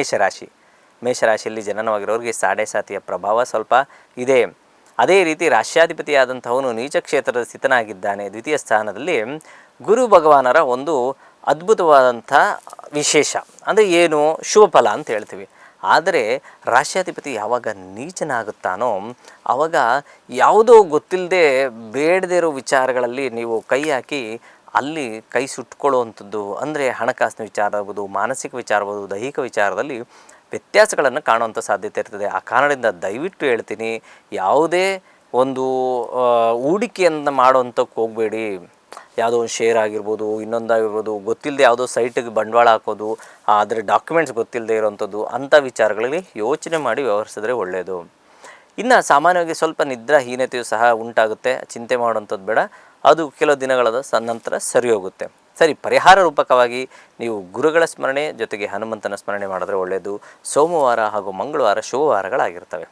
ಮೇಷರಾಶಿ. ಮೇಷರಾಶಿಯಲ್ಲಿ ಜನನವಾಗಿರೋರಿಗೆ ಸಾಡೆ ಸಾತಿಯ ಪ್ರಭಾವ ಸ್ವಲ್ಪ ಇದೆ. ಅದೇ ರೀತಿ ರಾಶ್ಯಾಧಿಪತಿಯಾದಂಥವನು ನೀಚ ಕ್ಷೇತ್ರದ ಸ್ಥಿತನಾಗಿದ್ದಾನೆ. ದ್ವಿತೀಯ ಸ್ಥಾನದಲ್ಲಿ ಗುರು ಭಗವಾನರ ಒಂದು ಅದ್ಭುತವಾದಂಥ ವಿಶೇಷ ಅಂದರೆ ಏನು, ಶುಭ ಫಲ ಅಂತ ಹೇಳ್ತೀವಿ. ಆದರೆ ರಾಶ್ಯಾಧಿಪತಿ ಯಾವಾಗ ನೀಚನಾಗುತ್ತಾನೋ ಆವಾಗ ಯಾವುದೋ ಗೊತ್ತಿಲ್ಲದೆ ಬೇಡದೇ ಇರೋ ವಿಚಾರಗಳಲ್ಲಿ ನೀವು ಕೈ ಹಾಕಿ ಅಲ್ಲಿ ಕೈ ಸುಟ್ಕೊಳ್ಳುವಂಥದ್ದು, ಅಂದರೆ ಹಣಕಾಸಿನ ವಿಚಾರ ಆಗ್ಬೋದು, ಮಾನಸಿಕ ವಿಚಾರ ಆಗ್ಬೋದು, ದೈಹಿಕ ವಿಚಾರದಲ್ಲಿ ವ್ಯತ್ಯಾಸಗಳನ್ನು ಕಾಣುವಂಥ ಸಾಧ್ಯತೆ ಇರ್ತದೆ. ಆ ಕಾರಣದಿಂದ ದಯವಿಟ್ಟು ಹೇಳ್ತೀನಿ, ಯಾವುದೇ ಒಂದು ಹೂಡಿಕೆಯನ್ನು ಮಾಡುವಂಥಕ್ಕೆ ಹೋಗಬೇಡಿ. ಯಾವುದೋ ಒಂದು ಶೇರ್ ಆಗಿರ್ಬೋದು, ಇನ್ನೊಂದಾಗಿರ್ಬೋದು, ಗೊತ್ತಿಲ್ಲದೆ ಯಾವುದೋ ಸೈಟಿಗೆ ಬಂಡವಾಳ ಹಾಕೋದು, ಅದರ ಡಾಕ್ಯುಮೆಂಟ್ಸ್ ಗೊತ್ತಿಲ್ಲದೆ ಇರೋವಂಥದ್ದು, ಅಂಥ ವಿಚಾರಗಳಲ್ಲಿ ಯೋಚನೆ ಮಾಡಿ ವ್ಯವಹರಿಸಿದ್ರೆ ಒಳ್ಳೆಯದು. ಇನ್ನು ಸಾಮಾನ್ಯವಾಗಿ ಸ್ವಲ್ಪ ನಿದ್ರಾಹೀನತೆಯು ಸಹ ಉಂಟಾಗುತ್ತೆ, ಚಿಂತೆ ಮಾಡುವಂಥದ್ದು ಬೇಡ. ಅದು ಕೆಲವು ದಿನಗಳ ನಂತರ ಸರಿ ಹೋಗುತ್ತೆ. ಸರಿ, ಪರಿಹಾರ ರೂಪಕವಾಗಿ ನೀವು ಗುರುಗಳ ಸ್ಮರಣೆ ಜೊತೆಗೆ ಹನುಮಂತನ ಸ್ಮರಣೆ ಮಾಡಿದ್ರೆ ಒಳ್ಳೆಯದು. ಸೋಮವಾರ ಹಾಗೂ ಮಂಗಳವಾರ ಶುಭವಾರಗಳಾಗಿರ್ತವೆ.